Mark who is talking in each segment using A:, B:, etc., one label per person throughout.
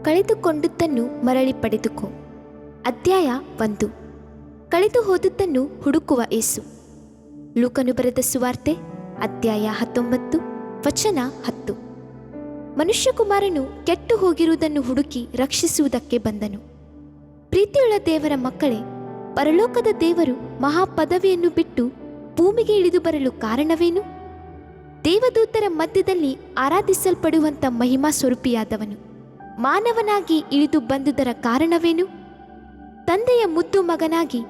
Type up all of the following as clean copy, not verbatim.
A: ಕಳೆದುಕೊಂಡದ್ದನ್ನು ಮರಳಿ ಪಡೆದುಕೋ. ಅಧ್ಯಾಯ 1. ಕಳೆದು ಹೋದದ್ದನ್ನು ಹುಡುಕುವ ಏಸು. ಲೂಕನು ಬರೆದ ಸುವಾರ್ತೆ ಅಧ್ಯಾಯ 19 ವಚನ 10. ಮನುಷ್ಯಕುಮಾರನು ಕೆಟ್ಟು ಹೋಗಿರುವುದನ್ನು ಹುಡುಕಿ ರಕ್ಷಿಸುವುದಕ್ಕೆ ಬಂದನು. ಪ್ರೀತಿಯುಳ್ಳ ದೇವರ ಮಕ್ಕಳೇ, ಪರಲೋಕದ ದೇವರು ಮಹಾಪದವಿಯನ್ನು ಬಿಟ್ಟು ಭೂಮಿಗೆ ಇಳಿದು ಬರಲು ಕಾರಣವೇನು? ದೇವದೂತರ ಮಧ್ಯದಲ್ಲಿ ಆರಾಧಿಸಲ್ಪಡುವಂಥ ಮಹಿಮಾ ಸ್ವರೂಪಿಯಾದವನು ಮಾನವನಾಗಿ ಇಳಿದು ಬಂದುದರ ಕಾರಣವೇನು? ತಂದೆಯ ಮುದ್ದು ಮಗನಾಗಿ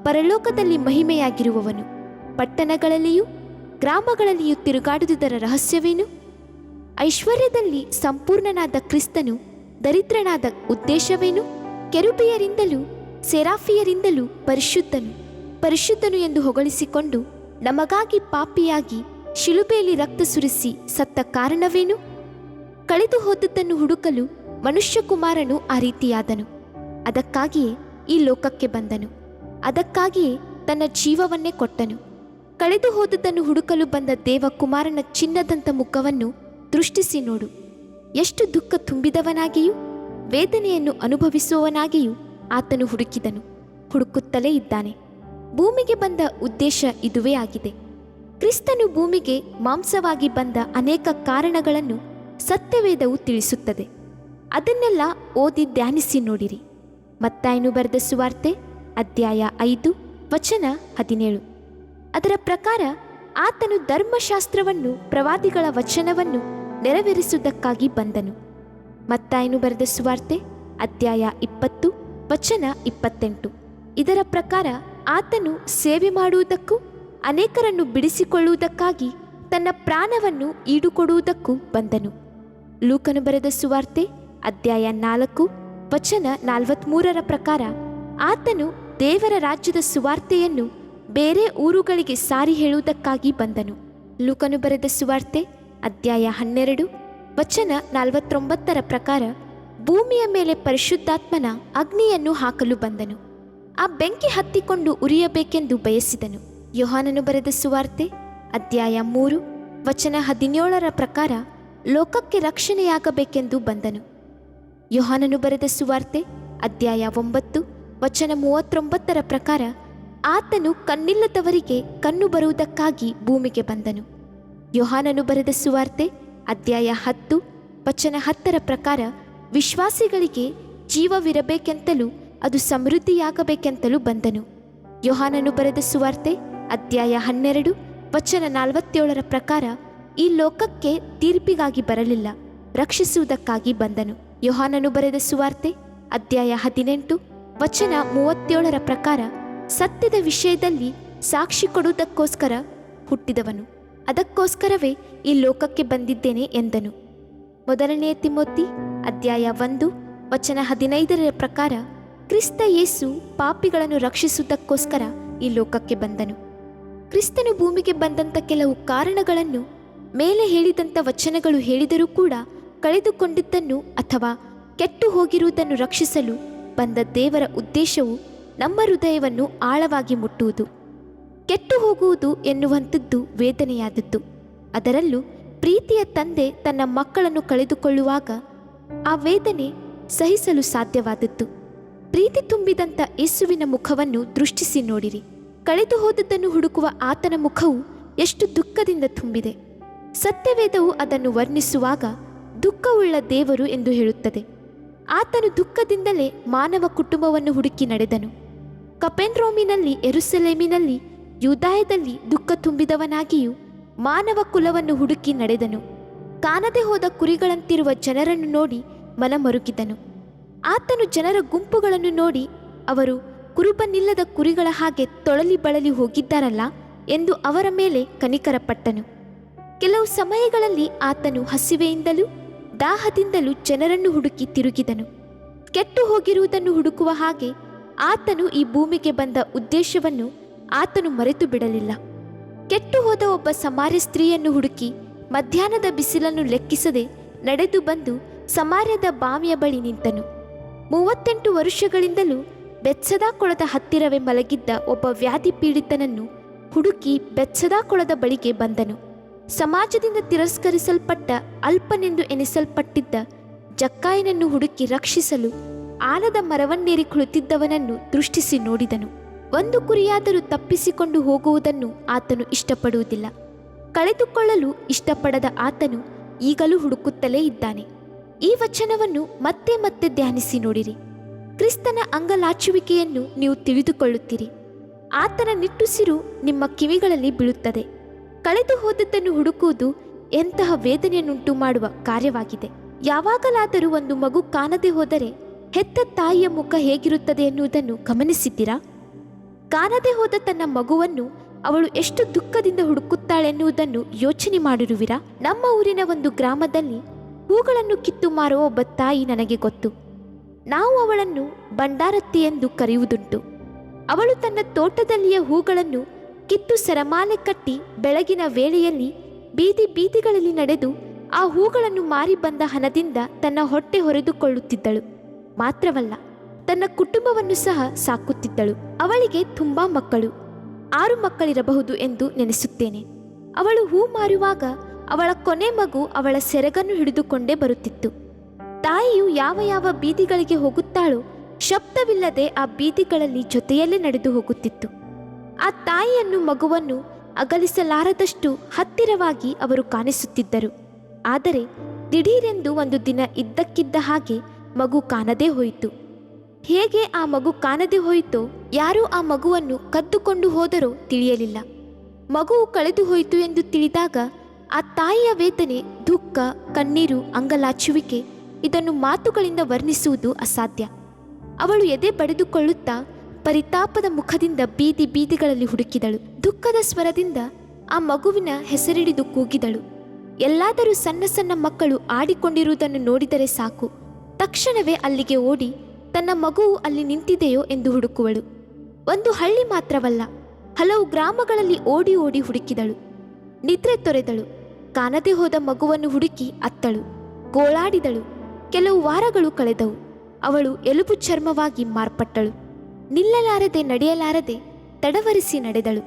A: ಪರಲೋಕದಲ್ಲಿ ಮಹಿಮೆಯಾಗಿರುವವನು ಪಟ್ಟಣಗಳಲ್ಲಿಯೂ ಗ್ರಾಮಗಳಲ್ಲಿಯೂ ತಿರುಗಾಡುವುದರ ರಹಸ್ಯವೇನು? ಐಶ್ವರ್ಯದಲ್ಲಿ ಸಂಪೂರ್ಣನಾದ ಕ್ರಿಸ್ತನು ದರಿದ್ರನಾದ ಉದ್ದೇಶವೇನು? ಕೆರುಬಿಯರಿಂದಲೂ ಸೆರಾಫಿಯರಿಂದಲೂ ಪರಿಶುದ್ಧನು ಪರಿಶುದ್ಧನು ಎಂದು ಹೊಗಳಿಸಿಕೊಂಡು ನಮಗಾಗಿ ಪಾಪಿಯಾಗಿ ಶಿಲುಬೆಯಲ್ಲಿ ರಕ್ತ ಸುರಿಸಿ ಸತ್ತ ಕಾರಣವೇನು? ಕಳೆದು ಹೋದದ್ದನ್ನು ಹುಡುಕಲು ಮನುಷ್ಯಕುಮಾರನು ಆ ರೀತಿಯಾದನು. ಅದಕ್ಕಾಗಿಯೇ ಈ ಲೋಕಕ್ಕೆ ಬಂದನು. ಅದಕ್ಕಾಗಿಯೇ ತನ್ನ ಜೀವವನ್ನೇ ಕೊಟ್ಟನು. ಕಳೆದು ಹೋದದ್ದನ್ನು ಹುಡುಕಲು ಬಂದ ದೇವಕುಮಾರನ ಚಿನ್ನದಂಥ ಮುಖವನ್ನು ದೃಷ್ಟಿಸಿ ನೋಡು. ಎಷ್ಟು ದುಃಖ ತುಂಬಿದವನಾಗಿಯೂ ವೇದನೆಯನ್ನು ಅನುಭವಿಸುವವನಾಗಿಯೂ ಆತನು ಹುಡುಕುತ್ತಲೇ ಇದ್ದಾನೆ. ಭೂಮಿಗೆ ಬಂದ ಉದ್ದೇಶ ಇದುವೇ ಆಗಿದೆ. ಕ್ರಿಸ್ತನು ಭೂಮಿಗೆ ಮಾಂಸವಾಗಿ ಬಂದ ಅನೇಕ ಕಾರಣಗಳನ್ನು ಸತ್ಯವೇದವು ತಿಳಿಸುತ್ತದೆ. ಅದನ್ನೆಲ್ಲ ಓದಿ ಧ್ಯಾನಿಸಿ ನೋಡಿರಿ. ಮತ್ತಾಯನು ಬರೆದ ಸುವಾರ್ತೆ ಅಧ್ಯಾಯ 5 ವಚನ 17. ಅದರ ಪ್ರಕಾರ ಆತನು ಧರ್ಮಶಾಸ್ತ್ರವನ್ನು ಪ್ರವಾದಿಗಳ ವಚನವನ್ನು ನೆರವೇರಿಸುವುದಕ್ಕಾಗಿ ಬಂದನು. ಮತ್ತಾಯನು ಬರೆದ ಸುವಾರ್ತೆ ಅಧ್ಯಾಯ 20 ವಚನ 28. ಇದರ ಪ್ರಕಾರ ಆತನು ಸೇವೆ ಮಾಡುವುದಕ್ಕೂ ಅನೇಕರನ್ನು ಬಿಡಿಸಿಕೊಳ್ಳುವುದಕ್ಕಾಗಿ ತನ್ನ ಪ್ರಾಣವನ್ನು ಈಡುಕೊಡುವುದಕ್ಕೂ ಬಂದನು. ಲೂಕನು ಬರೆದ ಸುವಾರ್ತೆ ಅಧ್ಯಾಯ 4 ವಚನ 43 ಪ್ರಕಾರ ಆತನು ದೇವರ ರಾಜ್ಯದ ಸುವಾರ್ತೆಯನ್ನು ಬೇರೆ ಊರುಗಳಿಗೆ ಸಾರಿ ಹೇಳುವುದಕ್ಕಾಗಿ ಬಂದನು. ಲೂಕನು ಬರೆದ ಸುವಾರ್ತೆ ಅಧ್ಯಾಯ 12 ವಚನ 49 ಪ್ರಕಾರ ಭೂಮಿಯ ಮೇಲೆ ಪರಿಶುದ್ಧಾತ್ಮನ ಅಗ್ನಿಯನ್ನು ಹಾಕಲು ಬಂದನು. ಆ ಬೆಂಕಿ ಹತ್ತಿಕೊಂಡು ಉರಿಯಬೇಕೆಂದು ಬಯಸಿದನು. ಯೋಹಾನನು ಬರೆದ ಸುವಾರ್ತೆ ಅಧ್ಯಾಯ 3 ವಚನ 17 ಪ್ರಕಾರ ಲೋಕಕ್ಕೆ ರಕ್ಷಣೆಯಾಗಬೇಕೆಂದು ಬಂದನು. ಯೋಹಾನನು ಬರೆದ ಸುವಾರ್ತೆ ಅಧ್ಯಾಯ 9 ವಚನ 39 ಪ್ರಕಾರ ಆತನು ಕಣ್ಣಿಲ್ಲದವರಿಗೆ ಕಣ್ಣು ಬರುವುದಕ್ಕಾಗಿ ಭೂಮಿಗೆ ಬಂದನು. ಯೋಹಾನನು ಬರೆದ ಸುವಾರ್ತೆ ಅಧ್ಯಾಯ 10 ವಚನ 10 ಪ್ರಕಾರ ವಿಶ್ವಾಸಿಗಳಿಗೆ ಜೀವವಿರಬೇಕೆಂತಲೂ ಅದು ಸಮೃದ್ಧಿಯಾಗಬೇಕೆಂತಲೂ ಬಂದನು. ಯೋಹಾನನು ಬರೆದ ಸುವಾರ್ತೆ ಅಧ್ಯಾಯ 12 ವಚನ 47 ಪ್ರಕಾರ ಈ ಲೋಕಕ್ಕೆ ತೀರ್ಪಿಗಾಗಿ ಬರಲಿಲ್ಲ, ರಕ್ಷಿಸುವುದಕ್ಕಾಗಿ ಬಂದನು. ಯೋಹಾನನು ಬರೆದ ಸುವಾರ್ತೆ ಅಧ್ಯಾಯ 18 ವಚನ 37 ಪ್ರಕಾರ ಸತ್ಯದ ವಿಷಯದಲ್ಲಿ ಸಾಕ್ಷಿ ಕೊಡುವುದಕ್ಕೋಸ್ಕರ ಹುಟ್ಟಿದವನು, ಅದಕ್ಕೋಸ್ಕರವೇ ಈ ಲೋಕಕ್ಕೆ ಬಂದಿದ್ದೇನೆ ಎಂದನು. ಮೊದಲನೆಯ ತಿಮೋತಿ ಅಧ್ಯಾಯ 1 ವಚನ 15 ಪ್ರಕಾರ ಕ್ರಿಸ್ತ ಯೇಸು ಪಾಪಿಗಳನ್ನು ರಕ್ಷಿಸುವುದಕ್ಕೋಸ್ಕರ ಈ ಲೋಕಕ್ಕೆ ಬಂದನು. ಕ್ರಿಸ್ತನು ಭೂಮಿಗೆ ಬಂದಂಥ ಕೆಲವು ಕಾರಣಗಳನ್ನು ಮೇಲೆ ಹೇಳಿದಂಥ ವಚನಗಳು ಹೇಳಿದರೂ ಕೂಡ ಕಳೆದುಕೊಂಡಿದ್ದನ್ನು ಅಥವಾ ಕೆಟ್ಟು ಹೋಗಿರುವುದನ್ನು ರಕ್ಷಿಸಲು ಬಂದ ದೇವರ ಉದ್ದೇಶವು ನಮ್ಮ ಹೃದಯವನ್ನು ಆಳವಾಗಿ ಮುಟ್ಟುವುದು. ಕೆಟ್ಟು ಹೋಗುವುದು ಎನ್ನುವಂಥದ್ದು ವೇದನೆಯಾದದ್ದು. ಅದರಲ್ಲೂ ಪ್ರೀತಿಯ ತಂದೆ ತನ್ನ ಮಕ್ಕಳನ್ನು ಕಳೆದುಕೊಳ್ಳುವಾಗ ಆ ವೇದನೆ ಸಹಿಸಲು ಸಾಧ್ಯವಾದದ್ದು. ಪ್ರೀತಿ ತುಂಬಿದಂಥ ಯೇಸುವಿನ ಮುಖವನ್ನು ದೃಷ್ಟಿಸಿ ನೋಡಿರಿ. ಕಳೆದು ಹೋದದ್ದನ್ನು ಹುಡುಕುವ ಆತನ ಮುಖವು ಎಷ್ಟು ದುಃಖದಿಂದ ತುಂಬಿದೆ. ಸತ್ಯವೇದವು ಅದನ್ನು ವರ್ಣಿಸುವಾಗ ದುಃಖವುಳ್ಳ ದೇವರು ಎಂದು ಹೇಳುತ್ತದೆ. ಆತನು ದುಃಖದಿಂದಲೇ ಮಾನವ ಕುಟುಂಬವನ್ನು ಹುಡುಕಿ ನಡೆದನು. ಕಪೆರ್ನೌಮಿನಲ್ಲಿ, ಯೆರೂಸಲೇಮಿನಲ್ಲಿ, ಯೂದಾಯದಲ್ಲಿ ದುಃಖ ತುಂಬಿದವನಾಗಿಯೂ ಮಾನವ ಕುಲವನ್ನು ಹುಡುಕಿ ನಡೆದನು. ಕಾಣದೆ ಹೋದ ಕುರಿಗಳಂತಿರುವ ಜನರನ್ನು ನೋಡಿ ಮನಮರುಗಿದನು. ಆತನು ಜನರ ಗುಂಪುಗಳನ್ನು ನೋಡಿ ಅವರು ಕುರುಬನಿಲ್ಲದ ಕುರಿಗಳ ಹಾಗೆ ತೊಳಲಿ ಬಳಲಿ ಹೋಗಿದ್ದಾರಲ್ಲ ಎಂದು ಅವರ ಮೇಲೆ ಕನಿಕರಪಟ್ಟನು. ಕೆಲವು ಸಮಯಗಳಲ್ಲಿ ಆತನು ಹಸಿವೆಯಿಂದಲೂ ದಾಹದಿಂದಲೂ ಜನರನ್ನು ಹುಡುಕಿ ತಿರುಗಿದನು. ಕೆಟ್ಟು ಹೋಗಿರುವುದನ್ನು ಹುಡುಕುವ ಹಾಗೆ ಆತನು ಈ ಭೂಮಿಗೆ ಬಂದ ಉದ್ದೇಶವನ್ನು ಆತನು ಮರೆತು ಬಿಡಲಿಲ್ಲ. ಕೆಟ್ಟು ಹೋದ ಒಬ್ಬ ಸಮಾರ್ಯ ಸ್ತ್ರೀಯನ್ನು ಹುಡುಕಿ ಮಧ್ಯಾಹ್ನದ ಬಿಸಿಲನ್ನು ಲೆಕ್ಕಿಸದೆ ನಡೆದು ಬಂದು ಸಮಾರ್ಯದ ಬಾವಿಯ ಬಳಿ ನಿಂತನು. 38 ವರ್ಷಗಳಿಂದಲೂ ಬೆತ್ಸದಾ ಕೊಳದ ಹತ್ತಿರವೇ ಮಲಗಿದ್ದ ಒಬ್ಬ ವ್ಯಾಧಿ ಪೀಡಿತನನ್ನು ಹುಡುಕಿ ಬೆತ್ಸದಾ ಕೊಳದ ಬಳಿಗೆ ಬಂದನು. ಸಮಾಜದಿಂದ ತಿರಸ್ಕರಿಸಲ್ಪಟ್ಟ ಅಲ್ಪನೆಂದು ಎನಿಸಲ್ಪಟ್ಟಿದ್ದ ಜಕ್ಕಾಯನನ್ನು ಹುಡುಕಿ ರಕ್ಷಿಸಲು ಆಲದ ಮರವನ್ನೇರಿ ಕುಳಿತಿದ್ದವನನ್ನು ದೃಷ್ಟಿಸಿ ನೋಡಿದನು. ಒಂದು ಕುರಿಯಾದರೂ ತಪ್ಪಿಸಿಕೊಂಡು ಹೋಗುವುದನ್ನು ಆತನು ಇಷ್ಟಪಡುವುದಿಲ್ಲ. ಕಳೆದುಕೊಳ್ಳಲು ಇಷ್ಟಪಡದ ಆತನು ಈಗಲೂ ಹುಡುಕುತ್ತಲೇ ಇದ್ದಾನೆ. ಈ ವಚನವನ್ನು ಮತ್ತೆ ಮತ್ತೆ ಧ್ಯಾನಿಸಿ ನೋಡಿರಿ. ಕ್ರಿಸ್ತನ ಅಂಗಲಾಚುವಿಕೆಯನ್ನು ನೀವು ತಿಳಿದುಕೊಳ್ಳುತ್ತೀರಿ. ಆತನ ನಿಟ್ಟುಸಿರು ನಿಮ್ಮ ಕಿವಿಗಳಲ್ಲಿ ಬೀಳುತ್ತದೆ. ಕಳೆದು ಹೋದದ್ದನ್ನು ಹುಡುಕುವುದು ಎಂತಹ ವೇದನೆಯನ್ನುಂಟು ಮಾಡುವ ಕಾರ್ಯವಾಗಿದೆ. ಯಾವಾಗಲಾದರೂ ಒಂದು ಮಗು ಕಾಣದೆ ಹೋದರೆ ಹೆತ್ತ ತಾಯಿಯ ಮುಖ ಹೇಗಿರುತ್ತದೆ ಎನ್ನುವುದನ್ನು ಗಮನಿಸಿದ್ದೀರಾ? ಕಾಣದೆ ಹೋದ ತನ್ನ ಮಗುವನ್ನು ಅವಳು ಎಷ್ಟು ದುಃಖದಿಂದ ಹುಡುಕುತ್ತಾಳೆನ್ನುವುದನ್ನು ಯೋಚನೆ ಮಾಡಿರುವಿರಾ? ನಮ್ಮ ಊರಿನ ಒಂದು ಗ್ರಾಮದಲ್ಲಿ ಹೂಗಳನ್ನು ಕಿತ್ತು ಮಾರುವ ಒಬ್ಬ ತಾಯಿ ನನಗೆ ಗೊತ್ತು. ನಾವು ಅವಳನ್ನು ಬಂಡಾರತ್ತಿ ಎಂದು ಕರೆಯುವುದುಂಟು. ಅವಳು ತನ್ನ ತೋಟದಲ್ಲಿಯ ಹೂಗಳನ್ನು ಕಿತ್ತು ಸರಮಾಲೆ ಕಟ್ಟಿ ಬೆಳಗಿನ ವೇಳೆಯಲ್ಲಿ ಬೀದಿ ಬೀದಿಗಳಲ್ಲಿ ನಡೆದು ಆ ಹೂಗಳನ್ನು ಮಾರಿ ಬಂದ ಹಣದಿಂದ ತನ್ನ ಹೊಟ್ಟೆ ಹೊರೆದುಕೊಳ್ಳುತ್ತಿದ್ದಳು. ಮಾತ್ರವಲ್ಲ, ತನ್ನ ಕುಟುಂಬವನ್ನು ಸಹ ಸಾಕುತ್ತಿದ್ದಳು. ಅವಳಿಗೆ ತುಂಬಾ ಮಕ್ಕಳು, 6 ಮಕ್ಕಳಿರಬಹುದು ಎಂದು ನೆನೆಸುತ್ತೇನೆ. ಅವಳು ಹೂ ಮಾರುವಾಗ ಅವಳ ಕೊನೆ ಮಗು ಅವಳ ಸೆರಗನ್ನು ಹಿಡಿದುಕೊಂಡೇ ಬರುತ್ತಿತ್ತು. ತಾಯಿಯು ಯಾವ ಯಾವ ಬೀದಿಗಳಿಗೆ ಹೋಗುತ್ತಾಳೋ ಶಬ್ದವಿಲ್ಲದೆ ಆ ಬೀದಿಗಳಲ್ಲಿ ಜೊತೆಯಲ್ಲೇ ನಡೆದು ಹೋಗುತ್ತಿತ್ತು. ಆ ತಾಯಿಯನ್ನು ಮಗುವನ್ನು ಅಗಲಿಸಲಾರದಷ್ಟು ಹತ್ತಿರವಾಗಿ ಅವರು ಕಾಣಿಸುತ್ತಿದ್ದರು. ಆದರೆ ದಿಢೀರೆಂದು ಒಂದು ದಿನ ಇದ್ದಕ್ಕಿದ್ದ ಹಾಗೆ ಮಗು ಕಾಣದೇ ಹೋಯಿತು. ಹೇಗೆ ಆ ಮಗು ಕಾಣದೆ ಹೋಯಿತೋ, ಯಾರೂ ಆ ಮಗುವನ್ನು ಕದ್ದುಕೊಂಡು ಹೋದರೋ ತಿಳಿಯಲಿಲ್ಲ. ಮಗುವು ಕಳೆದು ಹೋಯಿತು ಎಂದು ತಿಳಿದಾಗ ಆ ತಾಯಿಯ ವೇದನೆ, ದುಃಖ, ಕಣ್ಣೀರು, ಅಂಗಲಾಚುವಿಕೆ ಇದನ್ನು ಮಾತುಗಳಿಂದ ವರ್ಣಿಸುವುದು ಅಸಾಧ್ಯ. ಅವಳು ಎದೆ ಬಡಿದುಕೊಳ್ಳುತ್ತಾ ಪರಿತಾಪದ ಮುಖದಿಂದ ಬೀದಿ ಬೀದಿಗಳಲ್ಲಿ ಹುಡುಕಿದಳು. ದುಃಖದ ಸ್ವರದಿಂದ ಆ ಮಗುವಿನ ಹೆಸರಿಡಿದು ಕೂಗಿದಳು. ಎಲ್ಲಾದರೂ ಸಣ್ಣ ಸಣ್ಣ ಮಕ್ಕಳು ಆಡಿಕೊಂಡಿರುವುದನ್ನು ನೋಡಿದರೆ ಸಾಕು, ತಕ್ಷಣವೇ ಅಲ್ಲಿಗೆ ಓಡಿ ತನ್ನ ಮಗುವು ಅಲ್ಲಿ ನಿಂತಿದೆಯೋ ಎಂದು ಹುಡುಕುವಳು. ಒಂದು ಹಳ್ಳಿ ಮಾತ್ರವಲ್ಲ, ಹಲವು ಗ್ರಾಮಗಳಲ್ಲಿ ಓಡಿ ಓಡಿ ಹುಡುಕಿದಳು. ನಿದ್ರೆ ತೊರೆದಳು. ಕಾಣದೆ ಹೋದ ಮಗುವನ್ನು ಹುಡುಕಿ ಅತ್ತಳು, ಗೋಳಾಡಿದಳು. ಕೆಲವು ವಾರಗಳು ಕಳೆದವು. ಅವಳು ಎಲುಬು ಚರ್ಮವಾಗಿ ಮಾರ್ಪಟ್ಟಳು. ನಿಲ್ಲಲಾರದೆ ನಡೆಯಲಾರದೆ ತಡವರಿಸಿ ನಡೆದಳು.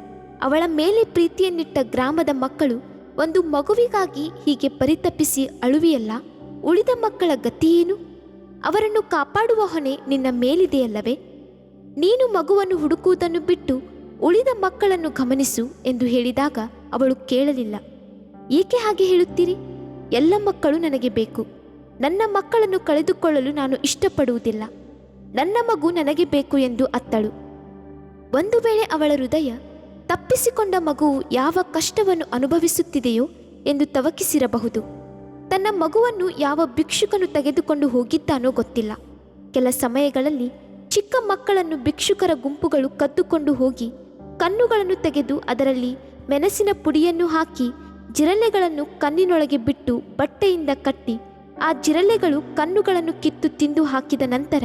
A: ಅವಳ ಮೇಲೆ ಪ್ರೀತಿಯನ್ನಿಟ್ಟ ಗ್ರಾಮದ ಮಕ್ಕಳು ಒಂದು ಮಗುವಿಗಾಗಿ ಹೀಗೆ ಪರಿತಪಿಸಿ ಅಳುವಿಯಲ್ಲ, ಉಳಿದ ಮಕ್ಕಳ ಗತಿಯೇನು? ಅವರನ್ನು ಕಾಪಾಡುವ ಹೊಣೆ ನಿನ್ನ ಮೇಲಿದೆಯಲ್ಲವೇ? ನೀನು ಮಗುವನ್ನು ಹುಡುಕುವುದನ್ನು ಬಿಟ್ಟು ಉಳಿದ ಮಕ್ಕಳನ್ನು ಗಮನಿಸು ಎಂದು ಹೇಳಿದಾಗ ಅವಳು ಕೇಳಲಿಲ್ಲ. ಏಕೆ ಹಾಗೆ ಹೇಳುತ್ತೀರಿ? ಎಲ್ಲ ಮಕ್ಕಳು ನನಗೆ ಬೇಕು. ನನ್ನ ಮಕ್ಕಳನ್ನು ಕಳೆದುಕೊಳ್ಳಲು ನಾನು ಇಷ್ಟಪಡುವುದಿಲ್ಲ. ನನ್ನ ಮಗು ನನಗೆ ಬೇಕು ಎಂದು ಅತ್ತಳು. ಒಂದು ವೇಳೆ ಅವಳ ಹೃದಯ ತಪ್ಪಿಸಿಕೊಂಡ ಮಗುವು ಯಾವ ಕಷ್ಟವನ್ನು ಅನುಭವಿಸುತ್ತಿದೆಯೋ ಎಂದು ತವಕಿಸಿರಬಹುದು. ತನ್ನ ಮಗುವನ್ನು ಯಾವ ಭಿಕ್ಷುಕನು ತೆಗೆದುಕೊಂಡು ಹೋಗಿದ್ದಾನೋ ಗೊತ್ತಿಲ್ಲ. ಕೆಲ ಸಮಯಗಳಲ್ಲಿ ಚಿಕ್ಕ ಮಕ್ಕಳನ್ನು ಭಿಕ್ಷುಕರ ಗುಂಪುಗಳು ಕದ್ದುಕೊಂಡು ಹೋಗಿ ಕಣ್ಣುಗಳನ್ನು ತೆಗೆದು ಅದರಲ್ಲಿ ಮೆಣಸಿನ ಪುಡಿಯನ್ನು ಹಾಕಿ ಜಿರಳೆಗಳನ್ನು ಕಣ್ಣಿನೊಳಗೆ ಬಿಟ್ಟು ಬಟ್ಟೆಯಿಂದ ಕಟ್ಟಿ ಆ ಜಿರಳೆಗಳು ಕಣ್ಣುಗಳನ್ನು ಕಿತ್ತು ತಿಂದು ಹಾಕಿದ ನಂತರ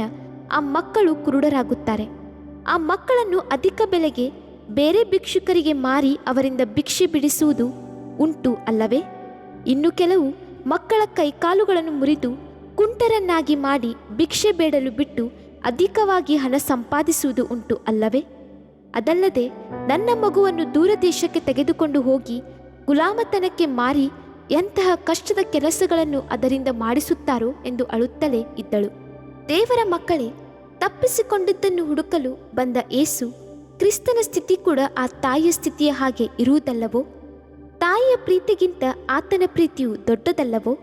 A: ಆ ಮಕ್ಕಳು ಕುರುಡರಾಗುತ್ತಾರೆ. ಆ ಮಕ್ಕಳನ್ನು ಅಧಿಕ ಬೆಲೆಗೆ ಬೇರೆ ಭಿಕ್ಷುಕರಿಗೆ ಮಾರಿ ಅವರಿಂದ ಭಿಕ್ಷೆ ಬಿಡಿಸುವುದು ಉಂಟು ಅಲ್ಲವೇ? ಇನ್ನು ಕೆಲವು ಮಕ್ಕಳ ಕೈಕಾಲುಗಳನ್ನು ಮುರಿದು ಕುಂಟರನ್ನಾಗಿ ಮಾಡಿ ಭಿಕ್ಷೆ ಬೇಡಲು ಬಿಟ್ಟು ಅಧಿಕವಾಗಿ ಹಣ ಸಂಪಾದಿಸುವುದು ಉಂಟು ಅಲ್ಲವೇ? ಅದಲ್ಲದೆ ನನ್ನ ಮಗುವನ್ನು ದೂರ ದೇಶಕ್ಕೆ ತೆಗೆದುಕೊಂಡು ಹೋಗಿ ಗುಲಾಮತನಕ್ಕೆ ಮಾರಿ ಎಂತಹ ಕಷ್ಟದ ಕೆಲಸಗಳನ್ನು ಅದರಿಂದ ಮಾಡಿಸುತ್ತಾರೋ ಎಂದು ಅಳುತ್ತಲೇ ಇದ್ದಳು. ದೇವರ ಮಕ್ಕಳೇ, ತಪ್ಪಿಸಿಕೊಂಡಿದ್ದನ್ನು ಹುಡುಕಲು ಬಂದ ಯೇಸು ಕ್ರಿಸ್ತನ ಸ್ಥಿತಿ ಕೂಡ ಆ ತಾಯಿಯ ಸ್ಥಿತಿಯ ಹಾಗೆ ಇರುವುದಲ್ಲವೋ? ತಾಯಿಯ ಪ್ರೀತಿಗಿಂತ ಆತನ ಪ್ರೀತಿಯು ದೊಡ್ಡದಲ್ಲವೋ?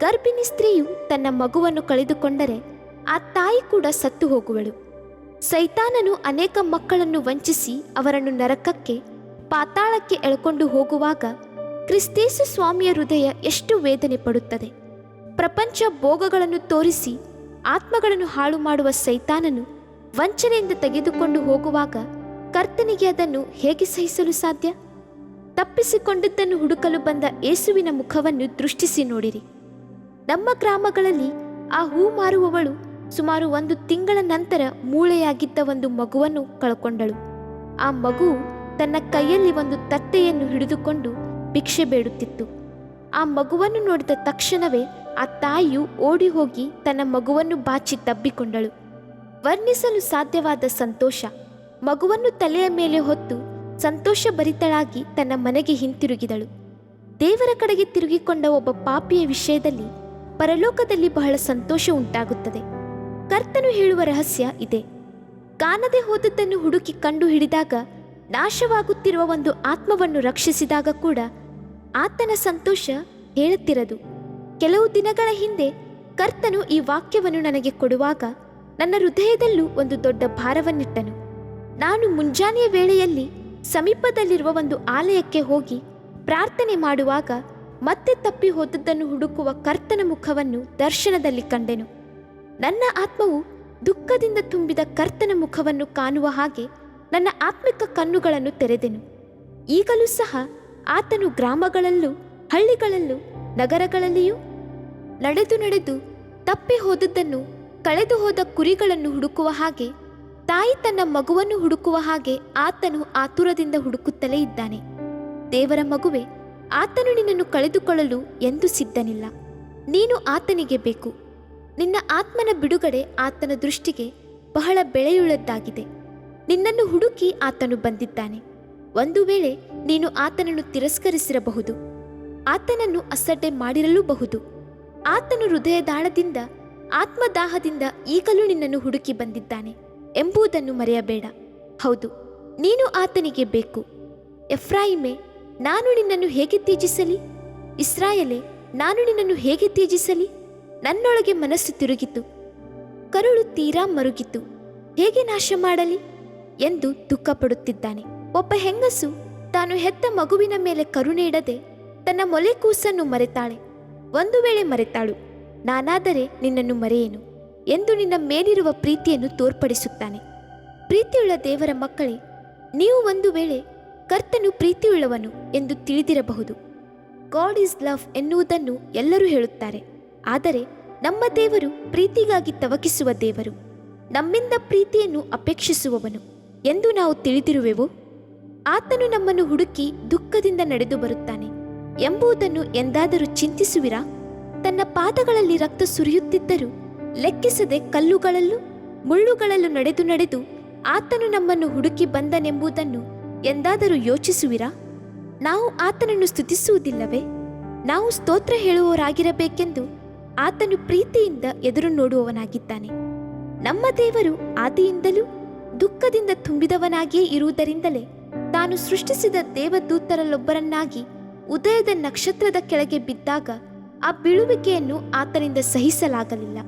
A: ಗರ್ಭಿಣಿ ಸ್ತ್ರೀಯು ತನ್ನ ಮಗುವನ್ನು ಕಳೆದುಕೊಂಡರೆ ಆ ತಾಯಿ ಕೂಡ ಸತ್ತು ಹೋಗುವಳು. ಸೈತಾನನು ಅನೇಕ ಮಕ್ಕಳನ್ನು ವಂಚಿಸಿ ಅವರನ್ನು ನರಕಕ್ಕೆ, ಪಾತಾಳಕ್ಕೆ ಎಳ್ಕೊಂಡು ಹೋಗುವಾಗ ಕ್ರಿಸ್ತೇಸು ಸ್ವಾಮಿಯ ಹೃದಯ ಎಷ್ಟು ವೇದನೆ ಪಡುತ್ತದೆ. ಪ್ರಪಂಚ ಭೋಗಗಳನ್ನು ತೋರಿಸಿ ಆತ್ಮಗಳನ್ನು ಹಾಳು ಮಾಡುವ ಸೈತಾನನು ವಂಚನೆಯಿಂದ ತೆಗೆದುಕೊಂಡು ಹೋಗುವಾಗ ಕರ್ತನಿಗೆ ಅದನ್ನು ಹೇಗೆ ಸಹಿಸಲು ಸಾಧ್ಯ? ತಪ್ಪಿಸಿಕೊಂಡಿದ್ದನ್ನು ಹುಡುಕಲು ಬಂದ ಯೇಸುವಿನ ಮುಖವನ್ನು ದೃಷ್ಟಿಸಿ ನೋಡಿರಿ. ನಮ್ಮ ಗ್ರಾಮಗಳಲ್ಲಿ ಆ ಹೂ ಮಾರುವವಳು ಸುಮಾರು 1 ತಿಂಗಳ ನಂತರ ಮೂಳೆಯಾಗಿದ್ದ ಒಂದು ಮಗುವನ್ನು ಕಳ್ಕೊಂಡಳು. ಆ ಮಗುವು ತನ್ನ ಕೈಯಲ್ಲಿ ಒಂದು ತಟ್ಟೆಯನ್ನು ಹಿಡಿದುಕೊಂಡು ಭಿಕ್ಷೆ ಬೇಡುತ್ತಿತ್ತು. ಆ ಮಗುವನ್ನು ನೋಡಿದ ತಕ್ಷಣವೇ ಆ ತಾಯಿಯು ಓಡಿ ಹೋಗಿ ತನ್ನ ಮಗುವನ್ನು ಬಾಚಿ ತಬ್ಬಿಕೊಂಡಳು. ವರ್ಣಿಸಲು ಸಾಧ್ಯವಾದ ಸಂತೋಷ. ಮಗುವನ್ನು ತಲೆಯ ಮೇಲೆ ಹೊತ್ತು ಸಂತೋಷಭರಿತಳಾಗಿ ತನ್ನ ಮನೆಗೆ ಹಿಂತಿರುಗಿದಳು. ದೇವರ ಕಡೆಗೆ ತಿರುಗಿಕೊಂಡ ಒಬ್ಬ ಪಾಪಿಯ ವಿಷಯದಲ್ಲಿ ಪರಲೋಕದಲ್ಲಿ ಬಹಳ ಸಂತೋಷ ಉಂಟಾಗುತ್ತದೆ. ಕರ್ತನು ಹೇಳುವ ರಹಸ್ಯ ಇದೆ. ಕಾಣದೆ ಹೋದದ್ದನ್ನು ಹುಡುಕಿ ಕಂಡು ಹಿಡಿದಾಗ, ನಾಶವಾಗುತ್ತಿರುವ ಒಂದು ಆತ್ಮವನ್ನು ರಕ್ಷಿಸಿದಾಗ ಕೂಡ ಆತನ ಸಂತೋಷ ಹೇಳುತ್ತಿರದು. ಕೆಲವು ದಿನಗಳ ಹಿಂದೆ ಕರ್ತನು ಈ ವಾಕ್ಯವನ್ನು ನನಗೆ ಕೊಡುವಾಗ ನನ್ನ ಹೃದಯದಲ್ಲೂ ಒಂದು ದೊಡ್ಡ ಭಾರವನ್ನಿಟ್ಟನು. ನಾನು ಮುಂಜಾನೆಯ ವೇಳೆಯಲ್ಲಿ ಸಮೀಪದಲ್ಲಿರುವ ಒಂದು ಆಲಯಕ್ಕೆ ಹೋಗಿ ಪ್ರಾರ್ಥನೆ ಮಾಡುವಾಗ ಮತ್ತೆ ತಪ್ಪಿ ಹೋದದ್ದನ್ನು ಹುಡುಕುವ ಕರ್ತನ ಮುಖವನ್ನು ದರ್ಶನದಲ್ಲಿ ಕಂಡೆನು. ನನ್ನ ಆತ್ಮವು ದುಃಖದಿಂದ ತುಂಬಿದ ಕರ್ತನ ಮುಖವನ್ನು ಕಾಣುವ ಹಾಗೆ ನನ್ನ ಆತ್ಮಿಕ ಕಣ್ಣುಗಳನ್ನು ತೆರೆದೆನು. ಈಗಲೂ ಸಹ ಆತನು ಗ್ರಾಮಗಳಲ್ಲೂ ಹಳ್ಳಿಗಳಲ್ಲೂ ನಗರಗಳಲ್ಲಿಯೂ ನಡೆದು ತಪ್ಪಿ ಹೋದದ್ದನ್ನು, ಕಳೆದು ಹೋದ ಕುರಿಗಳನ್ನು ಹುಡುಕುವ ಹಾಗೆ, ತಾಯಿ ತನ್ನ ಮಗುವನ್ನು ಹುಡುಕುವ ಹಾಗೆ ಆತನು ಆತುರದಿಂದ ಹುಡುಕುತ್ತಲೇ ಇದ್ದಾನೆ. ದೇವರ ಮಗುವೆ, ಆತನು ನಿನ್ನನ್ನು ಕಳೆದುಕೊಳ್ಳಲು ಎಂದೂ ಸಿದ್ಧನಿಲ್ಲ. ನೀನು ಆತನಿಗೆ ಬೇಕು. ನಿನ್ನ ಆತ್ಮನ ಬಿಡುಗಡೆ ಆತನ ದೃಷ್ಟಿಗೆ ಬಹಳ ಬೆಲೆಯುಳ್ಳದ್ದಾಗಿದೆ. ನಿನ್ನನ್ನು ಹುಡುಕಿ ಆತನು ಬಂದಿದ್ದಾನೆ. ಒಂದು ವೇಳೆ ನೀನು ಆತನನ್ನು ತಿರಸ್ಕರಿಸಿರಬಹುದು, ಆತನನ್ನು ಅಸಡ್ಡೆ ಮಾಡಿರಲೂಬಹುದು. ಆತನು ಹೃದಯದಾಳದಿಂದ, ಆತ್ಮದಾಹದಿಂದ ಈಗಲೂ ನಿನ್ನನ್ನು ಹುಡುಕಿ ಬಂದಿದ್ದಾನೆ ಎಂಬುದನ್ನು ಮರೆಯಬೇಡ. ಹೌದು, ನೀನು ಆತನಿಗೆ ಬೇಕು. ಎಫ್ರಾಯಿಮೇ, ನಾನು ನಿನ್ನನ್ನು ಹೇಗೆ ತ್ಯಜಿಸಲಿ? ಇಸ್ರಾಯೇಲೇ, ನಾನು ನಿನ್ನನ್ನು ಹೇಗೆ ತ್ಯಜಿಸಲಿ? ನನ್ನೊಳಗೆ ಮನಸ್ಸು ತಿರುಗಿತು, ಕರುಳು ತೀರಾ ಮರುಗಿತು, ಹೇಗೆ ನಾಶ ಮಾಡಲಿ ಎಂದು ದುಃಖಪಡುತ್ತಿದ್ದಾನೆ. ಒಬ್ಬ ಹೆಂಗಸು ತಾನು ಹೆತ್ತ ಮಗುವಿನ ಮೇಲೆ ಕರುಣೆ ಇಡದೆ ತನ್ನ ಮೊಲೆ ಕೂಸನ್ನು ಮರೆತಾಳೆ. ಒಂದು ವೇಳೆ ಮರೆತಾಳು, ನಾನಾದರೆ ನಿನ್ನನ್ನು ಮರೆಯೇನು ಎಂದು ನಿನ್ನ ಮೇಲಿರುವ ಪ್ರೀತಿಯನ್ನು ತೋರ್ಪಡಿಸುತ್ತಾನೆ. ಪ್ರೀತಿಯುಳ್ಳ ದೇವರ ಮಕ್ಕಳೇ, ನೀವು ಒಂದು ವೇಳೆ ಕರ್ತನು ಪ್ರೀತಿಯುಳ್ಳವನು ಎಂದು ತಿಳಿದಿರಬಹುದು. ಗಾಡ್ ಈಸ್ ಲವ್ ಎನ್ನುವುದನ್ನು ಎಲ್ಲರೂ ಹೇಳುತ್ತಾರೆ. ಆದರೆ ನಮ್ಮ ದೇವರು ಪ್ರೀತಿಗಾಗಿ ತವಕಿಸುವ ದೇವರು, ನಮ್ಮಿಂದ ಪ್ರೀತಿಯನ್ನು ಅಪೇಕ್ಷಿಸುವವನು ಎಂದು ನಾವು ತಿಳಿದಿರುವೆವು. ಆತನು ನಮ್ಮನ್ನು ಹುಡುಕಿ ದುಃಖದಿಂದ ನಡೆದು ಬರುತ್ತಾನೆ ಎಂಬುದನ್ನು ಎಂದಾದರೂ ಚಿಂತಿಸುವಿರಾ? ತನ್ನ ಪಾದಗಳಲ್ಲಿ ರಕ್ತ ಸುರಿಯುತ್ತಿದ್ದರೂ ಲೆಕ್ಕಿಸದೆ ಕಲ್ಲುಗಳಲ್ಲೂ ಮುಳ್ಳುಗಳಲ್ಲೂ ನಡೆದು ಆತನು ನಮ್ಮನ್ನು ಹುಡುಕಿ ಬಂದನೆಂಬುದನ್ನು ಎಂದಾದರೂ ಯೋಚಿಸುವಿರಾ? ನಾವು ಆತನನ್ನು ಸ್ತುತಿಸುವುದಿಲ್ಲವೇ? ನಾವು ಸ್ತೋತ್ರ ಹೇಳುವವರಾಗಿರಬೇಕೆಂದು ಆತನು ಪ್ರೀತಿಯಿಂದ ಎದುರು ನೋಡುವವನಾಗಿದ್ದಾನೆ. ನಮ್ಮ ದೇವರು ಆದಿಯಿಂದಲೂ ದುಃಖದಿಂದ ತುಂಬಿದವನಾಗಿಯೇ ಇರುವುದರಿಂದಲೇ ತಾನು ಸೃಷ್ಟಿಸಿದ ದೇವದೂತರಲ್ಲೊಬ್ಬರನ್ನಾಗಿ ಉದಯದ ನಕ್ಷತ್ರದ ಕೆಳಗೆ ಬಿದ್ದಾಗ ಆ ಬೀಳುವಿಕೆಯನ್ನು ಆತನಿಂದ ಸಹಿಸಲಾಗಲಿಲ್ಲ.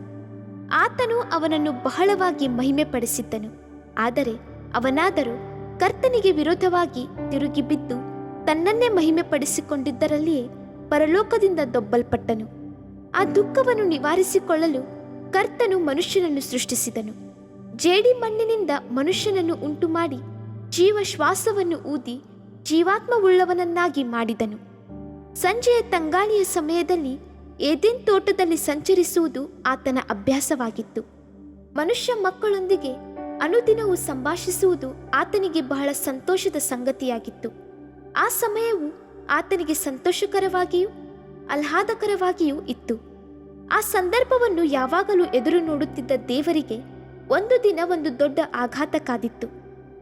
A: ಆತನು ಅವನನ್ನು ಬಹಳವಾಗಿ ಮಹಿಮೆ ಪಡಿಸಿದ್ದನು. ಆದರೆ ಅವನಾದರೂ ಕರ್ತನಿಗೆ ವಿರೋಧವಾಗಿ ತಿರುಗಿ ಬಿದ್ದು ತನ್ನನ್ನೇ ಮಹಿಮೆ ಪಡಿಸಿಕೊಂಡಿದ್ದರಲ್ಲಿಯೇ ಪರಲೋಕದಿಂದ ದೊಬ್ಬಲ್ಪಟ್ಟನು. ಆ ದುಃಖವನ್ನು ನಿವಾರಿಸಿಕೊಳ್ಳಲು ಕರ್ತನು ಮನುಷ್ಯನನ್ನು ಸೃಷ್ಟಿಸಿದನು. ಜೇಡಿ ಮಣ್ಣಿನಿಂದ ಮನುಷ್ಯನನ್ನು ಉಂಟುಮಾಡಿ ಜೀವ ಶ್ವಾಸವನ್ನು ಊದಿ ಜೀವಾತ್ಮವುಳ್ಳವನನ್ನಾಗಿ ಮಾಡಿದನು. ಸಂಜೆಯ ತಂಗಾಳಿಯ ಸಮಯದಲ್ಲಿ ಏದೆನ್ ತೋಟದಲ್ಲಿ ಸಂಚರಿಸುವುದು ಆತನ ಅಭ್ಯಾಸವಾಗಿತ್ತು. ಮನುಷ್ಯ ಮಕ್ಕಳೊಂದಿಗೆ ಅನುದಿನವೂ ಸಂಭಾಷಿಸುವುದು ಆತನಿಗೆ ಬಹಳ ಸಂತೋಷದ ಸಂಗತಿಯಾಗಿತ್ತು. ಆ ಸಮಯವು ಆತನಿಗೆ ಸಂತೋಷಕರವಾಗಿಯೂ ಆಹ್ಲಾದಕರವಾಗಿಯೂ ಇತ್ತು. ಆ ಸಂದರ್ಭವನ್ನು ಯಾವಾಗಲೂ ಎದುರು ನೋಡುತ್ತಿದ್ದ ದೇವರಿಗೆ ಒಂದು ದಿನ ಒಂದು ದೊಡ್ಡ ಆಘಾತ ಕಾದಿತ್ತು.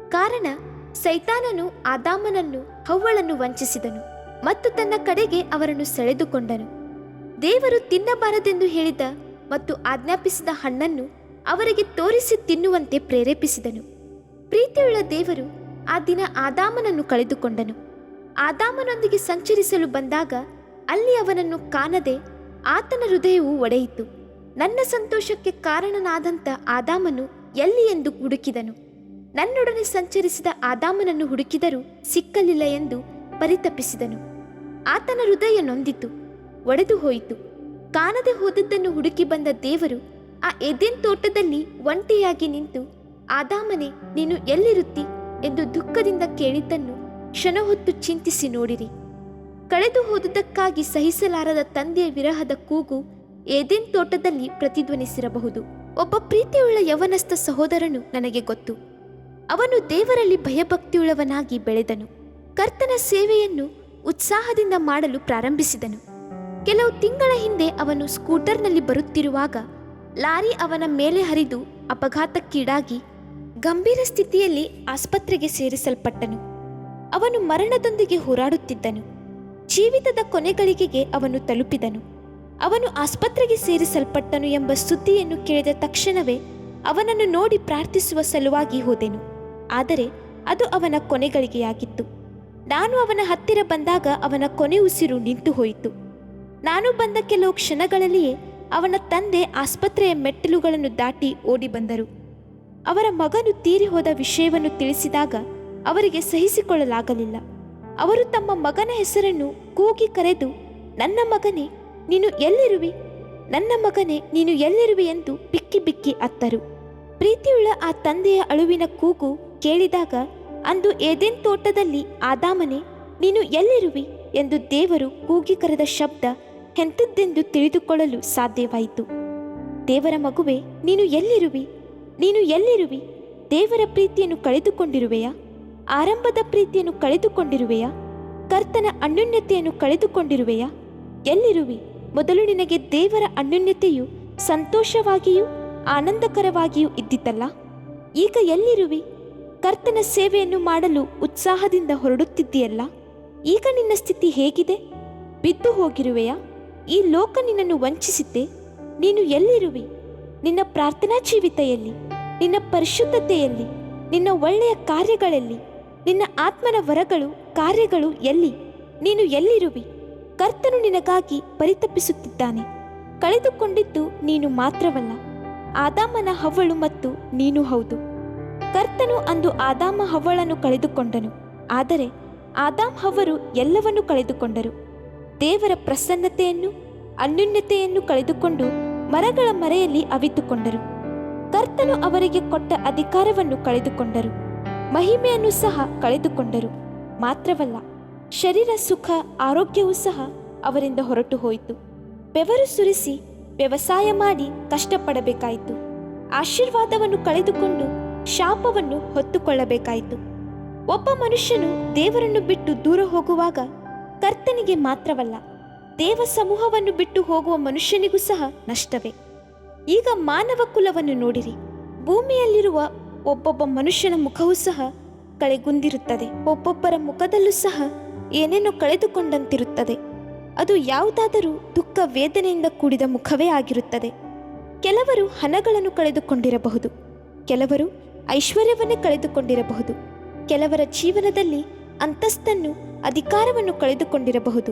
A: ಕಾರಣ, ಸೈತಾನನು ಆದಾಮನನ್ನು ಹವ್ವಳನ್ನು ವಂಚಿಸಿದನು ಮತ್ತು ತನ್ನ ಕಡೆಗೆ ಅವರನ್ನು ಸೆಳೆದುಕೊಂಡನು. ದೇವರು ತಿನ್ನಬಾರದೆಂದು ಹೇಳಿದ ಮತ್ತು ಆಜ್ಞಾಪಿಸಿದ ಹಣ್ಣನ್ನು ಅವರಿಗೆ ತೋರಿಸಿ ತಿನ್ನುವಂತೆ ಪ್ರೇರೇಪಿಸಿದನು. ಪ್ರೀತಿಯುಳ್ಳ ದೇವರು ಆ ದಿನ ಆದಾಮನನ್ನು ಕಳೆದುಕೊಂಡನು. ಆದಾಮನೊಂದಿಗೆ ಸಂಚರಿಸಲು ಬಂದಾಗ ಅಲ್ಲಿ ಅವನನ್ನು ಕಾಣದೆ ಆತನ ಹೃದಯವು ಒಡೆಯಿತು. ನನ್ನ ಸಂತೋಷಕ್ಕೆ ಕಾರಣನಾದಂಥ ಆದಾಮನು ಎಲ್ಲಿ ಎಂದು ಹುಡುಕಿದನು. ನನ್ನೊಡನೆ ಸಂಚರಿಸಿದ ಆದಾಮನನ್ನು ಹುಡುಕಿದರೂ ಸಿಕ್ಕಲಿಲ್ಲ ಎಂದು ಪರಿತಪಿಸಿದನು. ಆತನ ಹೃದಯ ನೊಂದಿತು, ಒಡೆದು ಹೋಯಿತು. ಕಾಣದೆ ಹೋದದ್ದನ್ನು ಹುಡುಕಿ ಬಂದ ದೇವರು ಆ ಏದೆನ್ ತೋಟದಲ್ಲಿ ಒಂಟಿಯಾಗಿ ನಿಂತು, ಆದಾಮನೇ, ನೀನು ಎಲ್ಲಿರುತ್ತಿ ಎಂದು ದುಃಖದಿಂದ ಕೇಳಿದ್ದನ್ನು ಕ್ಷಣ ಹೊತ್ತು ಚಿಂತಿಸಿ ನೋಡಿರಿ. ಕಳೆದು ಹೋದುದಕ್ಕಾಗಿ ಸಹಿಸಲಾರದ ತಂದೆಯ ವಿರಹದ ಕೂಗು ಏದೆನ್ ತೋಟದಲ್ಲಿ ಪ್ರತಿಧ್ವನಿಸಿರಬಹುದು. ಒಬ್ಬ ಪ್ರೀತಿಯುಳ್ಳ ಯವನಸ್ಥ ಸಹೋದರನು ನನಗೆ ಗೊತ್ತು. ಅವನು ದೇವರಲ್ಲಿ ಭಯಭಕ್ತಿಯುಳ್ಳವನಾಗಿ ಬೆಳೆದನು. ಕರ್ತನ ಸೇವೆಯನ್ನು ಉತ್ಸಾಹದಿಂದ ಮಾಡಲು ಪ್ರಾರಂಭಿಸಿದನು. ಕೆಲವು ತಿಂಗಳ ಹಿಂದೆ ಅವನು ಸ್ಕೂಟರ್ನಲ್ಲಿ ಬರುತ್ತಿರುವಾಗ ಲಾರಿ ಅವನ ಮೇಲೆ ಹರಿದು ಅಪಘಾತಕ್ಕೀಡಾಗಿ ಗಂಭೀರ ಸ್ಥಿತಿಯಲ್ಲಿ ಆಸ್ಪತ್ರೆಗೆ ಸೇರಿಸಲ್ಪಟ್ಟನು. ಅವನು ಮರಣದೊಂದಿಗೆ ಹೋರಾಡುತ್ತಿದ್ದನು. ಜೀವಿತದ ಕೊನೆಗಳಿಗೆಗೆ ಅವನು ತಲುಪಿದನು. ಅವನು ಆಸ್ಪತ್ರೆಗೆ ಸೇರಿಸಲ್ಪಟ್ಟನು ಎಂಬ ಸುದ್ದಿಯನ್ನು ಕೇಳಿದ ತಕ್ಷಣವೇ ಅವನನ್ನು ನೋಡಿ ಪ್ರಾರ್ಥಿಸುವ ಸಲುವಾಗಿ ಹೋದೆನು. ಆದರೆ ಅದು ಅವನ ಕೊನೆಗಳಿಗೆಯಾಗಿತ್ತು. ನಾನು ಅವನ ಹತ್ತಿರ ಬಂದಾಗ ಅವನ ಕೊನೆ ಉಸಿರು ನಿಂತು ಹೋಯಿತು. ನಾನು ಬಂದ ಕೆಲವು ಕ್ಷಣಗಳಲ್ಲಿಯೇ ಅವನ ತಂದೆ ಆಸ್ಪತ್ರೆಯ ಮೆಟ್ಟಿಲುಗಳನ್ನು ದಾಟಿ ಓಡಿ ಬಂದರು. ಅವರ ಮಗನು ತೀರಿ ಹೋದ ವಿಷಯವನ್ನು ತಿಳಿಸಿದಾಗ ಅವರಿಗೆ ಸಹಿಸಿಕೊಳ್ಳಲಾಗಲಿಲ್ಲ. ಅವರು ತಮ್ಮ ಮಗನ ಹೆಸರನ್ನು ಕೂಗಿ ಕರೆದು, ನನ್ನ ಮಗನೇ ನೀನು ಎಲ್ಲಿರುವಿ, ನನ್ನ ಮಗನೇ ನೀನು ಎಲ್ಲಿರುವಿ ಎಂದು ಬಿಕ್ಕಿ ಬಿಕ್ಕಿ ಅತ್ತರು. ಪ್ರೀತಿಯುಳ್ಳ ಆ ತಂದೆಯ ಅಳುವಿನ ಕೂಗು ಕೇಳಿದಾಗ ಅಂದು ಏದೆನ್ ತೋಟದಲ್ಲಿ ಆದಾಮನೇ ನೀನು ಎಲ್ಲಿರುವಿ ಎಂದು ದೇವರು ಕೂಗಿ ಕರೆದ ಶಬ್ದ ಎಂಥದ್ದೆಂದು ತಿಳಿದುಕೊಳ್ಳಲು ಸಾಧ್ಯವಾಯಿತು. ದೇವರ ಮಗುವೆ ನೀನು ಎಲ್ಲಿರುವಿ, ನೀನು ಎಲ್ಲಿರುವಿ? ದೇವರ ಪ್ರೀತಿಯನ್ನು ಕಳೆದುಕೊಂಡಿರುವೆಯಾ? ಆರಂಭದ ಪ್ರೀತಿಯನ್ನು ಕಳೆದುಕೊಂಡಿರುವೆಯಾ? ಕರ್ತನ ಅನ್ಯೋನ್ಯತೆಯನ್ನು ಕಳೆದುಕೊಂಡಿರುವೆಯಾ? ಎಲ್ಲಿರುವಿ? ಮೊದಲು ನಿನಗೆ ದೇವರ ಅನ್ಯೋನ್ಯತೆಯು ಸಂತೋಷವಾಗಿಯೂ ಆನಂದಕರವಾಗಿಯೂ ಇದ್ದಿತಲ್ಲ. ಈಗ ಎಲ್ಲಿರುವಿ? ಕರ್ತನ ಸೇವೆಯನ್ನು ಮಾಡಲು ಉತ್ಸಾಹದಿಂದ ಹೊರಡುತ್ತಿದ್ದೀಯಲ್ಲ. ಈಗ ನಿನ್ನ ಸ್ಥಿತಿ ಹೇಗಿದೆ? ಬಿದ್ದು ಹೋಗಿರುವೆಯಾ? ಈ ಲೋಕ ನಿನ್ನನ್ನು ವಂಚಿಸಿದ್ದೆ. ನೀನು ಎಲ್ಲಿರುವಿ? ನಿನ್ನ ಪ್ರಾರ್ಥನಾ ಜೀವಿತೆಯಲ್ಲಿ, ನಿನ್ನ ಪರಿಶುದ್ಧತೆಯಲ್ಲಿ, ನಿನ್ನ ಒಳ್ಳೆಯ ಕಾರ್ಯಗಳಲ್ಲಿ, ನಿನ್ನ ಆತ್ಮನ ವರಗಳು ಕಾರ್ಯಗಳು ಎಲ್ಲಿ? ನೀನು ಎಲ್ಲಿರುವಿ? ಕರ್ತನು ನಿನಗಾಗಿ ಪರಿತಪಿಸುತ್ತಿದ್ದಾನೆ. ಕಳೆದುಕೊಂಡಿದ್ದು ನೀನು ಮಾತ್ರವಲ್ಲ, ಆದಾಮನ ಹವ್ವಳು ಮತ್ತು ನೀನು ಹೌದು. ಕರ್ತನು ಅಂದು ಆದಾಮ ಹವ್ವಳನ್ನು ಕಳೆದುಕೊಂಡನು, ಆದರೆ ಆದಾಮ್ ಹವ್ವರು ಎಲ್ಲವನ್ನೂ ಕಳೆದುಕೊಂಡರು. ದೇವರ ಪ್ರಸನ್ನತೆಯನ್ನು ಅನ್ಯೋನ್ಯತೆಯನ್ನು ಕಳೆದುಕೊಂಡು ಮರಗಳ ಮರೆಯಲ್ಲಿ ಅವಿತುಕೊಂಡರು. ಕರ್ತನು ಅವರಿಗೆ ಕೊಟ್ಟ ಅಧಿಕಾರವನ್ನು ಕಳೆದುಕೊಂಡರು, ಮಹಿಮೆಯನ್ನು ಸಹ ಕಳೆದುಕೊಂಡರು. ಮಾತ್ರವಲ್ಲ, ಶರೀರ ಸುಖ ಆರೋಗ್ಯವೂ ಸಹ ಅವರಿಂದ ಹೊರಟು ಹೋಯಿತು. ಬೆವರು ಸುರಿಸಿ ವ್ಯವಸಾಯ ಮಾಡಿ ಕಷ್ಟಪಡಬೇಕಾಯಿತು. ಆಶೀರ್ವಾದವನ್ನು ಕಳೆದುಕೊಂಡು ಶಾಪವನ್ನು ಹೊತ್ತುಕೊಳ್ಳಬೇಕಾಯಿತು. ಒಬ್ಬ ಮನುಷ್ಯನು ದೇವರನ್ನು ಬಿಟ್ಟು ದೂರ ಹೋಗುವಾಗ ಕರ್ತನಿಗೆ ಮಾತ್ರವಲ್ಲ, ದೇವ ಸಮೂಹವನ್ನು ಬಿಟ್ಟು ಹೋಗುವ ಮನುಷ್ಯನಿಗೂ ಸಹ ನಷ್ಟವೇ. ಈಗ ಮಾನವ ಕುಲವನ್ನು ನೋಡಿರಿ. ಭೂಮಿಯಲ್ಲಿರುವ ಒಬ್ಬೊಬ್ಬ ಮನುಷ್ಯನ ಮುಖವೂ ಸಹ ಕಳೆಗುಂದಿರುತ್ತದೆ. ಒಬ್ಬೊಬ್ಬರ ಮುಖದಲ್ಲೂ ಸಹ ಏನೇನೋ ಕಳೆದುಕೊಂಡಂತಿರುತ್ತದೆ. ಅದು ಯಾವುದಾದರೂ ದುಃಖ ವೇದನೆಯಿಂದ ಕೂಡಿದ ಮುಖವೇ ಆಗಿರುತ್ತದೆ. ಕೆಲವರು ಹಣಗಳನ್ನು ಕಳೆದುಕೊಂಡಿರಬಹುದು, ಕೆಲವರು ಐಶ್ವರ್ಯವನ್ನೇ ಕಳೆದುಕೊಂಡಿರಬಹುದು, ಕೆಲವರ ಜೀವನದಲ್ಲಿ ಅಂತಸ್ತನ್ನು ಅಧಿಕಾರವನ್ನು ಕಳೆದುಕೊಂಡಿರಬಹುದು,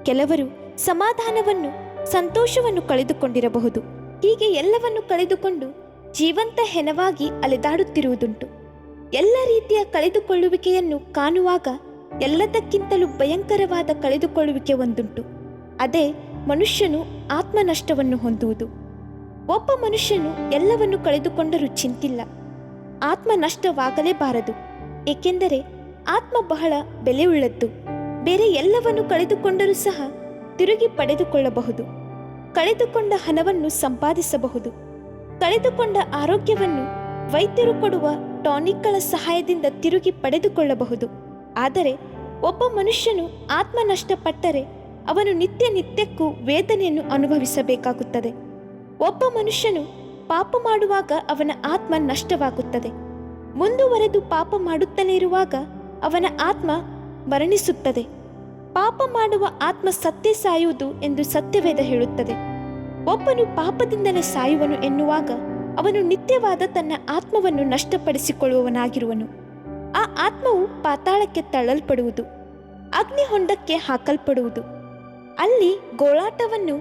A: ಕೆಲವರು ಸಮಾಧಾನವನ್ನು ಸಂತೋಷವನ್ನು ಕಳೆದುಕೊಂಡಿರಬಹುದು. ಹೀಗೆ ಎಲ್ಲವನ್ನು ಕಳೆದುಕೊಂಡು ಜೀವಂತ ಹೆಣವಾಗಿ ಅಲೆದಾಡುತ್ತಿರುವುದುಂಟು. ಎಲ್ಲ ರೀತಿಯ ಕಳೆದುಕೊಳ್ಳುವಿಕೆಯನ್ನು ಕಾಣುವಾಗ ಎಲ್ಲದಕ್ಕಿಂತಲೂ ಭಯಂಕರವಾದ ಕಳೆದುಕೊಳ್ಳುವಿಕೆ ಒಂದುಂಟು. ಅದೇ ಮನುಷ್ಯನು ಆತ್ಮನಷ್ಟವನ್ನು ಹೊಂದುವುದು. ಒಬ್ಬ ಮನುಷ್ಯನು ಎಲ್ಲವನ್ನು ಕಳೆದುಕೊಂಡರೂ ಚಿಂತಿಲ್ಲ, ಆತ್ಮ ನಷ್ಟವಾಗಲೇಬಾರದು. ಏಕೆಂದರೆ ಆತ್ಮ ಬಹಳ ಬೆಲೆಯುಳ್ಳದ್ದು. ಬೇರೆ ಎಲ್ಲವನ್ನು ಕಳೆದುಕೊಂಡರೂ ಸಹ ತಿರುಗಿ ಪಡೆದುಕೊಳ್ಳಬಹುದು. ಕಳೆದುಕೊಂಡ ಹಣವನ್ನು ಸಂಪಾದಿಸಬಹುದು. ಕಳೆದುಕೊಂಡ ಆರೋಗ್ಯವನ್ನು ವೈದ್ಯರು ಕೊಡುವ ಟಾನಿಕ್ಗಳ ಸಹಾಯದಿಂದ ತಿರುಗಿ ಪಡೆದುಕೊಳ್ಳಬಹುದು. ಆದರೆ ಒಬ್ಬ ಮನುಷ್ಯನು ಆತ್ಮ ನಷ್ಟಪಟ್ಟರೆ ಅವನು ನಿತ್ಯ ನಿತ್ಯಕ್ಕೂ ವೇದನೆಯನ್ನು ಅನುಭವಿಸಬೇಕಾಗುತ್ತದೆ. ಒಬ್ಬ ಮನುಷ್ಯನು ಪಾಪ ಮಾಡುವಾಗ ಅವನ ಆತ್ಮ ನಷ್ಟವಾಗುತ್ತದೆ. ಮುಂದುವರೆದು ಪಾಪ ಮಾಡುತ್ತಲೇ ಇರುವಾಗ ಅವನ ಆತ್ಮ ಮರಣಿಸುತ್ತದೆ. ಪಾಪ ಮಾಡುವ ಆತ್ಮ ಸತ್ತೇ ಸಾಯುವುದು ಎಂದು ಸತ್ಯವೇದ ಹೇಳುತ್ತದೆ. ಒಬ್ಬನು ಪಾಪದಿಂದಲೇ ಸಾಯುವನು ಎನ್ನುವಾಗ ಅವನು ನಿತ್ಯವಾದ ತನ್ನ ಆತ್ಮವನ್ನು ನಷ್ಟಪಡಿಸಿಕೊಳ್ಳುವವನಾಗಿರುವನು. ಆ ಆತ್ಮವು ಪಾತಾಳಕ್ಕೆ ತಳ್ಳಲ್ಪಡುವುದು, ಅಗ್ನಿಹೊಂಡಕ್ಕೆ ಹಾಕಲ್ಪಡುವುದು. ಅಲ್ಲಿ ಗೋಳಾಟವನ್ನು,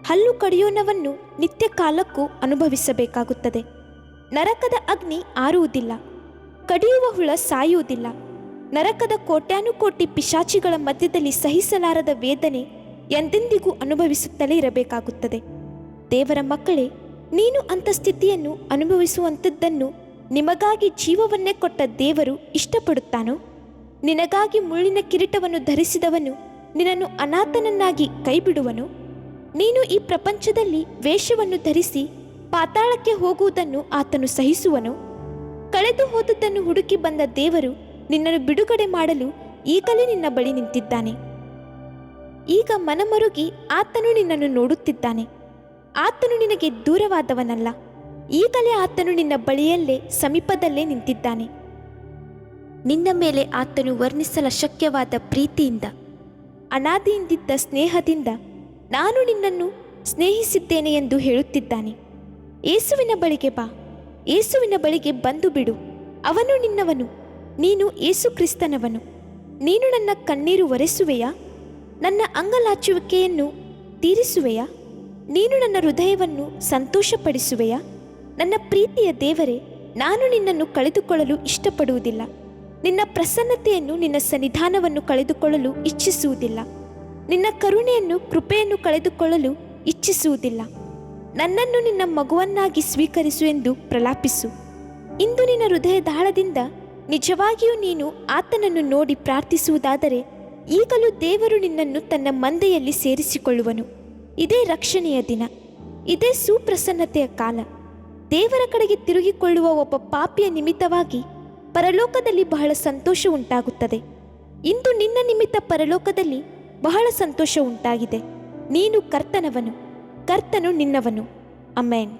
A: ಹಲ್ಲು ಕಡಿಯೋಣವನ್ನು ನಿತ್ಯ ಕಾಲಕ್ಕೂ ಅನುಭವಿಸಬೇಕಾಗುತ್ತದೆ. ನರಕದ ಅಗ್ನಿ ಆರುವುದಿಲ್ಲ, ಕಡಿಯುವ ಹುಳ ಸಾಯುವುದಿಲ್ಲ. ನರಕದ ಕೋಟ್ಯಾನುಕೋಟಿ ಪಿಶಾಚಿಗಳ ಮಧ್ಯದಲ್ಲಿ ಸಹಿಸಲಾರದ ವೇದನೆ ಎಂದೆಂದಿಗೂ ಅನುಭವಿಸುತ್ತಲೇ ಇರಬೇಕಾಗುತ್ತದೆ. ದೇವರ ಮಕ್ಕಳೇ, ನೀನು ಅಂಥ ಸ್ಥಿತಿಯನ್ನು ಅನುಭವಿಸುವಂಥದ್ದನ್ನು ನಿಮಗಾಗಿ ಜೀವವನ್ನೇ ಕೊಟ್ಟ ದೇವರು ಇಷ್ಟಪಡುತ್ತಾನೋ? ನಿನಗಾಗಿ ಮುಳ್ಳಿನ ಕಿರೀಟವನ್ನು ಧರಿಸಿದವನು ನಿನ್ನನ್ನು ಅನಾಥನನ್ನಾಗಿ ಕೈಬಿಡುವನು? ನೀನು ಈ ಪ್ರಪಂಚದಲ್ಲಿ ವೇಷವನ್ನು ಧರಿಸಿ ಪಾತಾಳಕ್ಕೆ ಹೋಗುವುದನ್ನು ಆತನು ಸಹಿಸುವನು? ಕಳೆದು ಹೋದುದನ್ನು ಹುಡುಕಿ ಬಂದ ದೇವರು ನಿನ್ನನ್ನು ಬಿಡುಗಡೆ ಮಾಡಲು ಈಗಲೇ ನಿನ್ನ ಬಳಿ ನಿಂತಿದ್ದಾನೆ. ಈಗ ಮನಮರುಗಿ ಆತನು ನಿನ್ನನ್ನು ನೋಡುತ್ತಿದ್ದಾನೆ. ಆತನು ನಿನಗೆ ದೂರವಾದವನಲ್ಲ. ಈಗಲೇ ಆತನು ನಿನ್ನ ಬಳಿಯಲ್ಲೇ ಸಮೀಪದಲ್ಲೇ ನಿಂತಿದ್ದಾನೆ. ನಿನ್ನ ಮೇಲೆ ಆತನು ವರ್ಣಿಸಲು ಶಕ್ಯವಾದ ಪ್ರೀತಿಯಿಂದ, ಅನಾದಿಯಿಂದಿದ್ದ ಸ್ನೇಹದಿಂದ ನಾನು ನಿನ್ನನ್ನು ಸ್ನೇಹಿಸಿದ್ದೇನೆ ಎಂದು ಹೇಳುತ್ತಿದ್ದಾನೆ. ಯೇಸುವಿನ ಬಳಿಗೆ ಬಾ, ಯೇಸುವಿನ ಬಳಿಗೆ ಬಂದು ಬಿಡು. ಅವನು ನಿನ್ನವನು, ನೀನು ಯೇಸು ಕ್ರಿಸ್ತನವನು. ನೀನು ನನ್ನ ಕಣ್ಣೀರು ಒರೆಸುವೆಯಾ? ನನ್ನ ಅಂಗಲಾಚುವಿಕೆಯನ್ನು ತೀರಿಸುವೆಯಾ? ನೀನು ನನ್ನ ಹೃದಯವನ್ನು ಸಂತೋಷಪಡಿಸುವೆಯಾ? ನನ್ನ ಪ್ರೀತಿಯ ದೇವರೇ, ನಾನು ನಿನ್ನನ್ನು ಕಳೆದುಕೊಳ್ಳಲು ಇಷ್ಟಪಡುವುದಿಲ್ಲ. ನಿನ್ನ ಪ್ರಸನ್ನತೆಯನ್ನು, ನಿನ್ನ ಸನ್ನಿಧಾನವನ್ನು ಕಳೆದುಕೊಳ್ಳಲು ಇಚ್ಛಿಸುವುದಿಲ್ಲ. ನಿನ್ನ ಕರುಣೆಯನ್ನು, ಕೃಪೆಯನ್ನು ಕಳೆದುಕೊಳ್ಳಲು ಇಚ್ಛಿಸುವುದಿಲ್ಲ. ನನ್ನನ್ನು ನಿನ್ನ ಮಗುವನ್ನಾಗಿ ಸ್ವೀಕರಿಸು ಎಂದು ಪ್ರಲಾಪಿಸು. ಇಂದು ನಿನ್ನ ಹೃದಯದಾಳದಿಂದ ನಿಜವಾಗಿಯೂ ನೀನು ಆತನನ್ನು ನೋಡಿ ಪ್ರಾರ್ಥಿಸುವುದಾದರೆ ಈಗಲೂ ದೇವರು ನಿನ್ನನ್ನು ತನ್ನ ಮಂದೆಯಲ್ಲಿ ಸೇರಿಸಿಕೊಳ್ಳುವನು. ಇದೇ ರಕ್ಷಣೆಯ ದಿನ, ಇದೇ ಸುಪ್ರಸನ್ನತೆಯ ಕಾಲ. ದೇವರ ಕಡೆಗೆ ತಿರುಗಿಕೊಳ್ಳುವ ಒಬ್ಬ ಪಾಪಿಯ ನಿಮಿತ್ತವಾಗಿ ಪರಲೋಕದಲ್ಲಿ ಬಹಳ ಸಂತೋಷ ಉಂಟಾಗುತ್ತದೆ. ಇಂದು ನಿನ್ನ ನಿಮಿತ್ತ ಪರಲೋಕದಲ್ಲಿ ಬಹಳ ಸಂತೋಷ ಉಂಟಾಗಿದೆ. ನೀನು ಕರ್ತನವನು, ಕರ್ತನು ನಿನ್ನವನು. ಆಮೆನ್.